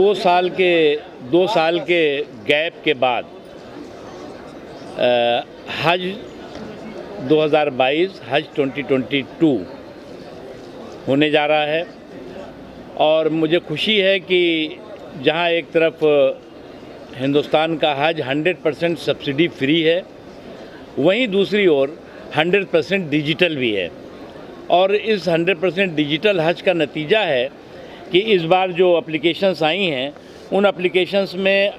दो साल के गैप के बाद हज 2022 हज 2022 होने जा रहा है और मुझे खुशी है कि जहां एक तरफ हिंदुस्तान का हज 100% सब्सिडी फ्री है, वहीं दूसरी ओर 100% डिजिटल भी है। और इस 100% डिजिटल हज का नतीजा है कि इस बार जो एप्लीकेशंस आई हैं उन एप्लीकेशंस में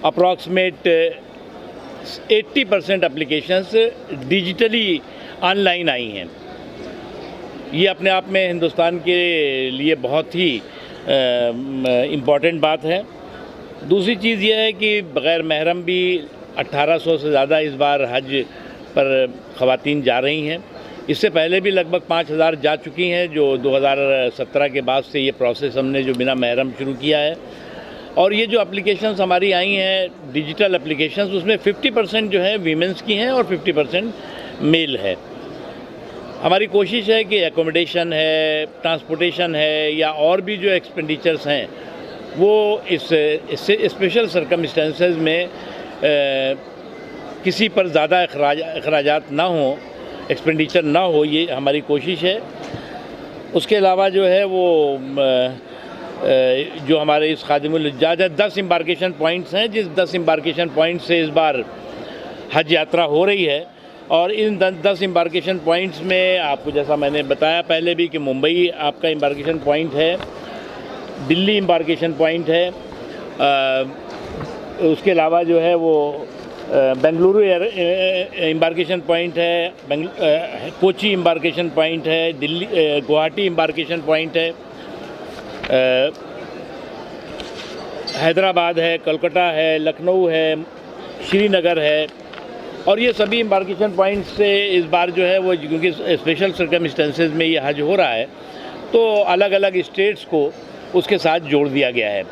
अप्रॉक्सीमेट 80% एप्लीकेशंस डिजिटली ऑनलाइन आई हैं। ये अपने आप में हिंदुस्तान के लिए बहुत ही इम्पॉर्टेंट बात है। दूसरी चीज़ ये है कि बग़ैर महरम भी 1800 से ज़्यादा इस बार हज पर ख़वातीन जा रही हैं। इससे पहले भी लगभग 5000 जा चुकी हैं, जो 2017 के बाद से ये प्रोसेस हमने जो बिना महरम शुरू किया है। और ये जो एप्लीकेशंस हमारी आई हैं डिजिटल एप्लीकेशंस, उसमें 50% जो है वीमेंस की हैं और 50% मेल है। हमारी कोशिश है कि एकोमोडेशन है, ट्रांसपोर्टेशन है या और भी जो एक्सपेंडिचर्स हैं वो इससे स्पेशल सर्कमस्टेंसेस में किसी पर ज़्यादा अखराजात ना हो, एक्सपेंडिचर ना हो, ये हमारी कोशिश है। उसके अलावा जो है वो जो हमारे इस खादिमुल हज्जाज है 10 एम्बार्केशन पॉइंट्स हैं, जिस 10 एम्बार्केशन पॉइंट से इस बार हज यात्रा हो रही है। और इन 10 एम्बार्केशन पॉइंट्स में आपको जैसा मैंने बताया पहले भी कि मुंबई आपका एम्बार्केशन पॉइंट है, दिल्ली एम्बार्केशन पॉइंट है, उसके अलावा जो है वो बेंगलुरु एम्बार्केशन पॉइंट है, कोची एम्बार्केशन पॉइंट है, दिल्ली गुवाहाटी एम्बार्केशन पॉइंट है, हैदराबाद है, कोलकाता है, लखनऊ है, श्रीनगर है। और ये सभी एम्बार्केशन पॉइंट से इस बार जो है वो क्योंकि स्पेशल सर्कमस्टेंसेस में ये हज हो रहा है तो अलग अलग स्टेट्स को उसके साथ जोड़ दिया गया है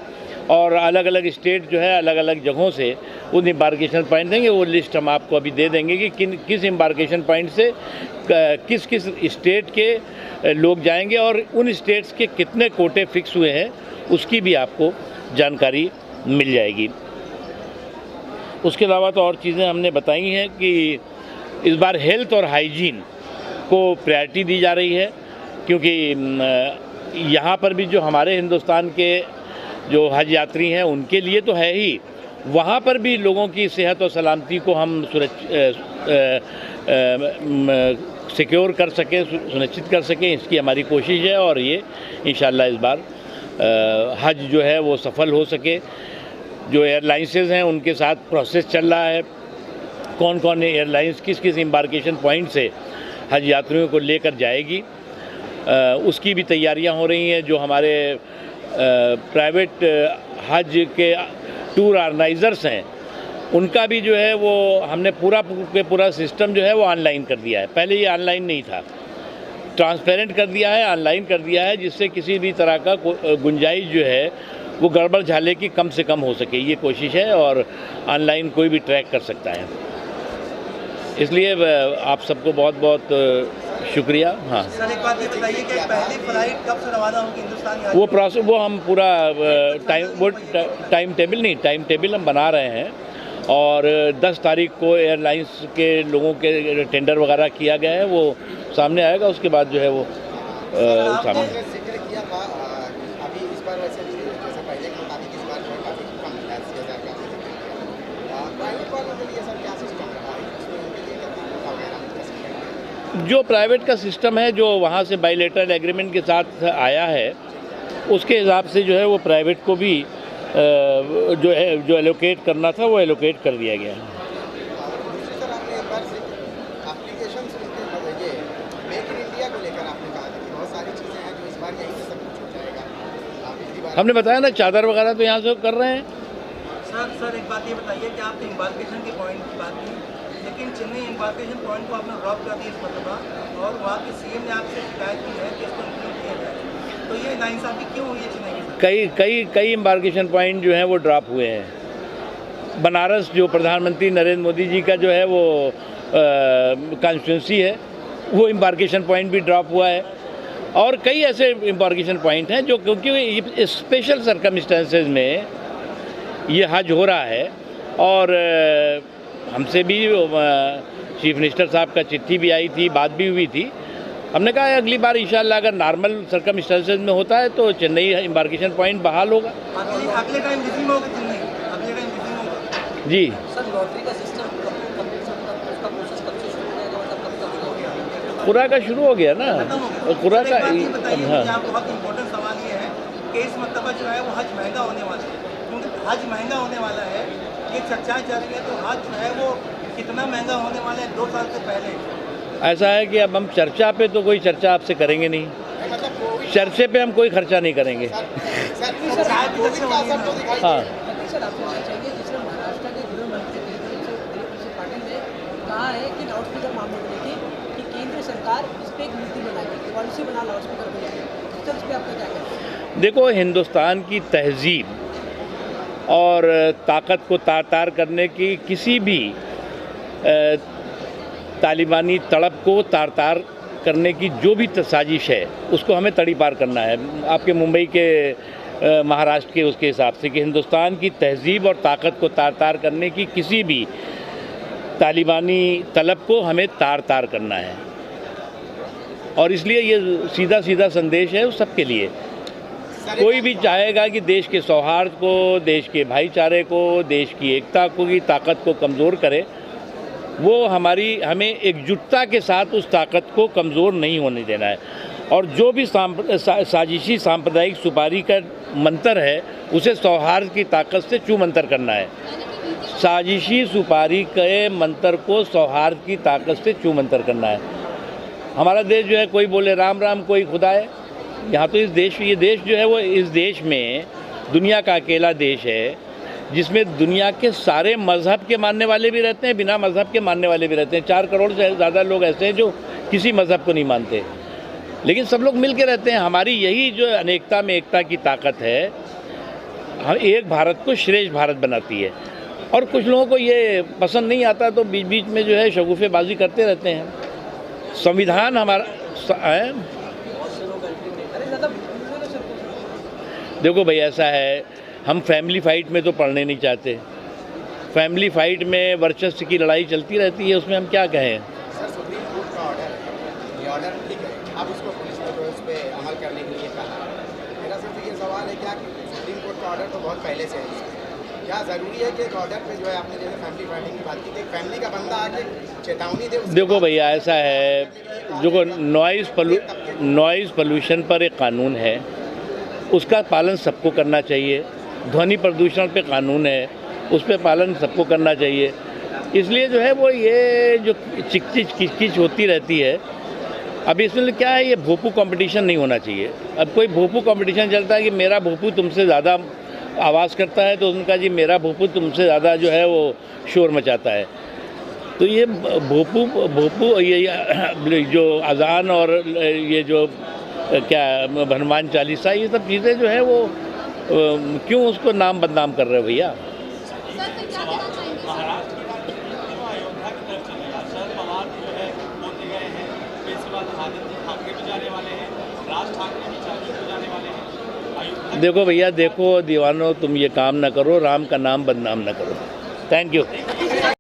और अलग अलग स्टेट जो है अलग अलग जगहों से उन एम्बार्केशन पॉइंट देंगे। वो लिस्ट हम आपको अभी दे देंगे कि किस एम्बार्केशन पॉइंट से किस किस स्टेट के लोग जाएंगे और उन स्टेट्स के कितने कोटे फिक्स हुए हैं उसकी भी आपको जानकारी मिल जाएगी। उसके अलावा तो और चीज़ें हमने बताई हैं कि इस बार हेल्थ और हाइजीन को प्रायोरिटी दी जा रही है, क्योंकि यहाँ पर भी जो हमारे हिंदुस्तान के जो हज यात्री हैं उनके लिए तो है ही, वहाँ पर भी लोगों की सेहत और सलामती को हम सिक्योर कर सकें, सुनिश्चित कर सकें, इसकी हमारी कोशिश है। और ये इंशाल्लाह इस बार हज जो है वो सफल हो सके। जो एयरलाइंसेज हैं उनके साथ प्रोसेस चल रहा है, कौन कौन एयरलाइंस किस किस एम्बार्केशन पॉइंट से हज यात्रियों को लेकर जाएगी, उसकी भी तैयारियां हो रही हैं। जो हमारे प्राइवेट हज के टूर ऑर्गेनाइज़र्स हैं उनका भी जो है वो हमने पूरा सिस्टम जो है वो ऑनलाइन कर दिया है। पहले ये ऑनलाइन नहीं था, ट्रांसपेरेंट कर दिया है, ऑनलाइन कर दिया है, जिससे किसी भी तरह का गुंजाइश जो है वो गड़बड़ झाले की कम से कम हो सके, ये कोशिश है। और ऑनलाइन कोई भी ट्रैक कर सकता है। इसलिए आप सबको बहुत बहुत शुक्रिया। हाँ सर, एक बात ये बताइए कि पहली फ्लाइट कब से रवाना होगी हिंदुस्तान? वो प्रोसेस वो हम पूरा टाइम टेबल हम बना रहे हैं और 10 तारीख को एयरलाइंस के लोगों के टेंडर वगैरह किया गया है, वो सामने आएगा। उसके बाद जो है वो सामने जो प्राइवेट का सिस्टम है जो वहाँ से बायलैटरल एग्रीमेंट के साथ आया है उसके हिसाब से जो है वो प्राइवेट को भी जो एलोकेट करना था वो एलोकेट कर दिया गया है। हमने बताया ना, चादर वगैरह तो यहाँ से कर रहे हैं। सर एक बात ये बताइए कि आपने एम्बार्केशन के पॉइंट की बात की, लेकिन चेन्नई एम्बार्केशन पॉइंट को आपने ड्रॉप कर दिया इस मरतबा, और वहाँ के सीएम ने आपसे शिकायत की है कि इसको इंक्लूड किया जाए, तो ये नाइंसाफ़ी क्यों हुई है चेन्नई? कई एम्बार्केशन पॉइंट जो हैं वो ड्रॉप हुए हैं। बनारस जो प्रधानमंत्री नरेंद्र मोदी जी का जो है वो कॉन्स्टिट्यूंसी है, वो एम्बार्केशन पॉइंट भी ड्रॉप हुआ है। और कई ऐसे इम्बार्केशन पॉइंट हैं जो क्योंकि स्पेशल सर्कमस्टेंसेस में ये हज हो रहा है। और हमसे भी चीफ मिनिस्टर साहब का चिट्ठी भी आई थी, बात भी हुई थी। हमने कहा है अगली बार इंशाल्लाह अगर नॉर्मल सर्कमस्टेंसेस में होता है तो चेन्नई इम्बार्केशन पॉइंट बहाल होगा। अगले टाइम विजिंग होगा चेन्नई, अगले टाइम विजिंग होगा जी सर, लॉटरी का सिस्टम उसका प्रोसेस कब से शुरू हो जाएगा, मतलब कब तक होगा? पूरा का शुरू हो गया ना, पूरा का। हाँ, यहाँ बहुत इंपॉर्टेंट सवाल ये है कि इस मरतबा जो है वो हज महंगा होने वाला है, क्योंकि हज महंगा होने वाला है, ये चर्चाएं चल रही है। तो हज जो है वो कितना महंगा होने वाला है 2 साल से पहले? ऐसा है कि अब हम चर्चा पे तो कोई चर्चा आपसे करेंगे नहीं, चर्चे पे हम कोई खर्चा नहीं करेंगे। हाँ, सर, आपसे पूछना चाहिए, जिसमें महाराष्ट्र के गृह मंत्री दिलीप पाटिल ने कहा है कि लाउड स्पीकर मामले को लेकर कि केंद्र सरकार इस पर एक नीति बनाएगी, पॉलिसी बना लाउड स्पीकर को लेकर। सर, इस पर आपका क्या कहना है? देखो, हिंदुस्तान की तहजीब और ताकत को तार तार करने की किसी भी तालिबानी तड़प को तार तार करने की जो भी साजिश है उसको हमें तड़ी पार करना है। आपके मुंबई के महाराष्ट्र के उसके हिसाब से कि हिंदुस्तान की तहजीब और ताकत को तार तार करने की किसी भी तालिबानी तलब को हमें तार तार करना है। और इसलिए ये सीधा सीधा संदेश है उस सबके लिए। कोई भी चाहेगा कि देश के सौहार्द को, देश के भाईचारे को, देश की एकता को, की ताकत को कमज़ोर करे, वो हमें एकजुटता के साथ उस ताकत को कमज़ोर नहीं होने देना है। और जो भी साजिशी सांप्रदायिक सुपारी का मंत्र है उसे सौहार्द की ताकत से चूमंतर करना है। साजिशी सुपारी के मंत्र को सौहार्द की ताकत से चूमंतर करना है। हमारा देश जो है, कोई बोले राम राम, कोई खुदा है। यहाँ तो ये देश जो है वो इस देश में दुनिया का अकेला देश है जिसमें दुनिया के सारे मज़हब के मानने वाले भी रहते हैं, बिना मज़हब के मानने वाले भी रहते हैं। 4 करोड़ से ज़्यादा लोग ऐसे हैं जो किसी मज़हब को नहीं मानते, लेकिन सब लोग मिल के रहते हैं। हमारी यही जो अनेकता में एकता की ताकत है, हम एक भारत को श्रेष्ठ भारत बनाती है। और कुछ लोगों को ये पसंद नहीं आता तो बीच बीच में जो है शगुफेबाजी करते रहते हैं। संविधान हमारा देखो भाई, ऐसा है, हम फैमिली फाइट में तो पढ़ने नहीं चाहते। फैमिली फाइट में वर्चस्व की लड़ाई चलती रहती है, उसमें हम क्या कहें। सर, सुप्रीम कोर्ट का ऑर्डर है, ये ऑर्डर ठीक है, अब उसको पुलिस ने उस पर अमल करने के लिए कहा। मेरा सिर्फ ये सवाल है क्या कि सुप्रीम कोर्ट का ऑर्डर तो बहुत पहले से है, क्या ज़रूरी है कि एक ऑर्डर पे जो है आपने जैसे फैमिली फाइटिंग की बात की, एक फैमिली का बंदा आके चेतावनी दे? देखो भैया, ऐसा है, जो नॉइज़ पोल्यूशन पर एक कानून है, उसका पालन सबको करना चाहिए। ध्वनि प्रदूषण पे कानून है, उस पर पालन सबको करना चाहिए। इसलिए जो है वो ये जो किचकिच होती रहती है, अब इसमें क्या है, ये भोपू कंपटीशन नहीं होना चाहिए। अब कोई भोपू कंपटीशन चलता है कि मेरा भोपू तुमसे ज़्यादा आवाज़ करता है तो उनका जी मेरा भोपू तुमसे ज़्यादा जो है वो शोर मचाता है। तो ये भोपू ये जो अजान और ये जो क्या हनुमान चालीसा, ये सब चीज़ें जो है वो क्यों उसको नाम बदनाम कर रहे हो भैया। देखो भैया, देखो दीवानों, तुम ये काम ना करो, राम का नाम बदनाम ना करो। Thank you.